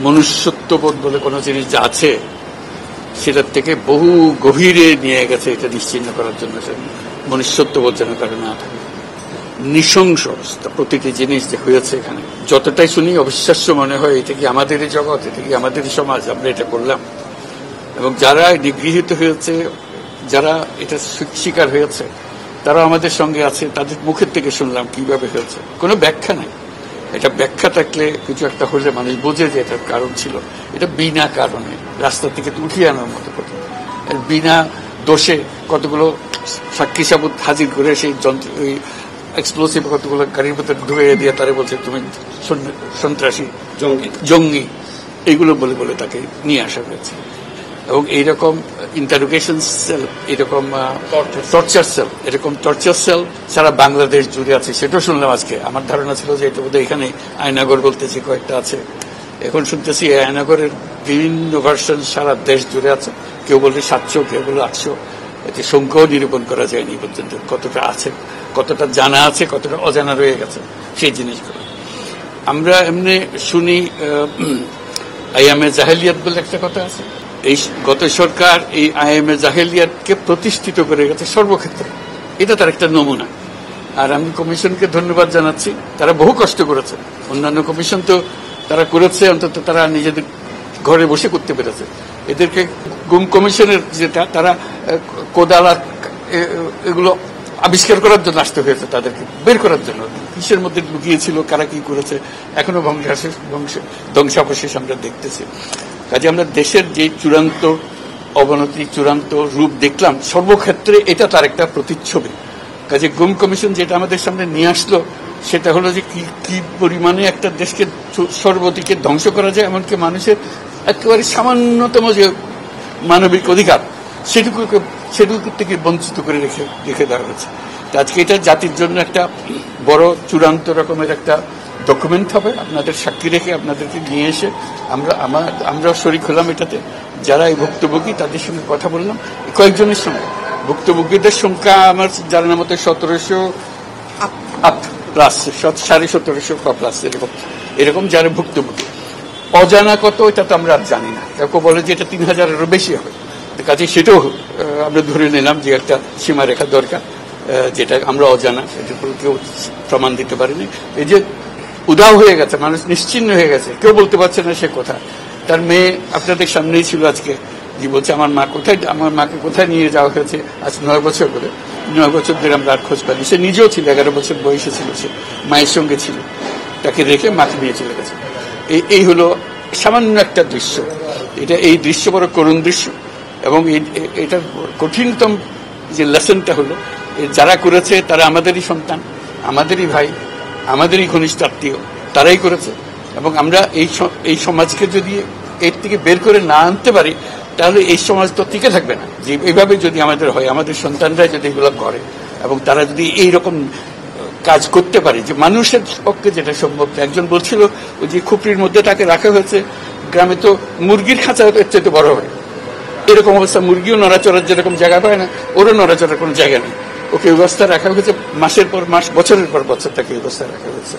মনুষ্যত্ববোধ বলে কোনো জিনিস যা আছে সেটার থেকে বহু গভীরে নিয়ে গেছে এটা নিশ্চিহ্ন করার জন্য। মনুষ্যত্ববোধ যেন কারো না থাকে, নৃশংস অবস্থা। প্রতিটি জিনিস যে হয়েছে এখানে যতটাই শুনি অবিশ্বাস্য মনে হয়, এটা কি আমাদেরই জগৎ, এটা কি আমাদেরই সমাজ, আমরা এটা করলাম। এবং যারা নিগৃহীত হয়েছে, যারা এটা শিকার হয়েছে, তারা আমাদের সঙ্গে আছে, তাদের মুখের থেকে শুনলাম কিভাবে হয়েছে। কোনো ব্যাখ্যা নাই। এটা ব্যাখ্যা থাকলে কিছু একটা হলে মানুষ বোঝে যে এটার কারণ ছিল। এটা বিনা কারণে রাস্তা থেকে উঠিয়ে আনার মতো কথা। বিনা দোষে কতগুলো সাক্ষী সাবুত হাজির করে সেই যন্ত্র এক্সপ্লোসিভ কতগুলো গাড়ির ভিতরে ঢুকিয়ে দিয়ে তারা বলছে তুমি সন্ত্রাসী, জঙ্গি, এইগুলো বলে বলে তাকে নিয়ে আসা হয়েছে। এবং এইরকম ইন্টারোগেশন সেল, এরকম টর্চার সেল, এরকম টর্চার সেল সারা বাংলাদেশ জুড়ে আছে, সেটাও শুনলাম আজকে। আমার ধারণা ছিল যে এটা বোধহয় এখানে আয়নাগর বলতেছি কয়েকটা আছে, এখন শুনতেছি আয়নাগরের বিভিন্ন ভার্সন সারা দেশ জুড়ে আছে। কেউ বলছে 700, কেউ বলে 800। এতে সংখ্যাও নিরূপণ করা যায়নি পর্যন্ত, কতটা আছে, কতটা জানা আছে, কতটা অজানা রয়ে গেছে সেই জিনিসগুলো। আমরা এমনি শুনি আইএমএ জাহেলিয়াত বলে একটা কথা আছে। এই গত সরকার এই আইএমএ জাহেলিয়াতকে প্রতিষ্ঠিত করে গেছে সর্বক্ষেত্রে, এটা তার একটা নমুনা। আর আমি কমিশনকে ধন্যবাদ জানাচ্ছি, তারা বহু কষ্ট করেছে। অন্যান্য কমিশন তো তারা করেছে, অন্তত তারা নিজেদের ঘরে বসে করতে পেরেছে। এদেরকে গুম কমিশনের যেটা, তারা কোদালা এগুলো আবিষ্কার করার জন্য আসতে হয়েছে, তাদেরকে বের করার জন্য। কিসের মধ্যে লুকিয়েছিল, কারা কি করেছে, এখনো ধ্বংসাবশেষ আমরা দেখতেছি। কাজে আমরা দেশের যে চূড়ান্ত অবনতি, চূড়ান্ত রূপ দেখলাম সর্বক্ষেত্রে, এটা তার একটা প্রতিচ্ছবি। কাজে গুম কমিশন যেটা আমাদের সামনে নিয়ে আসলো, সেটা হলো যে কি পরিমাণে একটা দেশকে সর্বদিকে ধ্বংস করা যায়, এমনকি মানুষের একেবারে সামান্যতম যে মানবিক অধিকার সেটুকু থেকে বঞ্চিত করে রেখে দেওয়া হয়েছে। আজকে এটা জাতির জন্য একটা বড় চূড়ান্ত রকমের একটা ডকুমেন্ট হবে। আপনাদের সাক্ষী রেখে আপনাদেরকে নিয়ে এসে আমরা শরিক হলাম এটাতে। যারা এই ভুক্তভোগী তাদের সঙ্গে কথা বললাম, কয়েকজনের সঙ্গে। ভুক্তভোগীদের সংখ্যা আমার জানার মতো 1700 প্লাস, 1750 প্লাস এরকম যারা ভুক্তভোগী। অজানা কত এটা তো আমরা আর জানি না। কেউ বলে যে এটা 3000-এরও বেশি হবে। কাজে সেটাও আমরা ধরে নিলাম যে একটা সীমারেখা দরকার, যেটা আমরা অজানা, এটার উপর কেউ প্রমাণ দিতে পারেনি। এই যে উধাও হয়ে গেছে, মানুষ নিশ্চিহ্ন হয়ে গেছে, কেউ বলতে পারছে না সে কথা। তার মেয়ে আপনাদের সামনেই ছিল আজকে, যে বলছে আমার মাকে কোথায় নিয়ে যাওয়া হয়েছে আজ 9 বছর করে। 9 বছর ধরে আমরা আর খোঁজ পাইনি। সে নিজেও ছিল, 11 বছর বয়সে ছিল, সে মায়ের সঙ্গে ছিল, তাকে রেখে মাকে নিয়ে চলে গেছে। এই হলো সামান্য একটা দৃশ্য। এই দৃশ্য বড় করুণ দৃশ্য। এবং এটার কঠিনতম যে লেসনটা হলো, যারা করেছে তারা আমাদেরই সন্তান, আমাদেরই ভাই, আমাদেরই ঘনিষ্ঠ আত্মীয়, তারাই করেছে। এবং আমরা এই সমাজকে যদি এর থেকে বের করে না আনতে পারি, তাহলে এই সমাজ তো টিকে থাকবে না। যে এইভাবে যদি আমাদের হয়, আমাদের সন্তানরা যদি এগুলো করে এবং তারা যদি এইরকম কাজ করতে পারে, যে মানুষের পক্ষে যেটা সম্ভব। একজন বলছিল ওই যে খুপড়ির মধ্যে তাকে রাখা হয়েছে, গ্রামে তো মুরগির খাঁচা এর চেয়ে বড় হয়, এরকম অবস্থা। মুরগিও নড়াচড়ার যেরকম জায়গা পায় না, ওরও নড়াচড়ার কোনো জায়গা নেই। ওকে ব্যবস্থা রাখা হয়েছে, মাসের পর মাস, বছরের পর বছর তাকে ব্যবস্থা রাখা হয়েছে।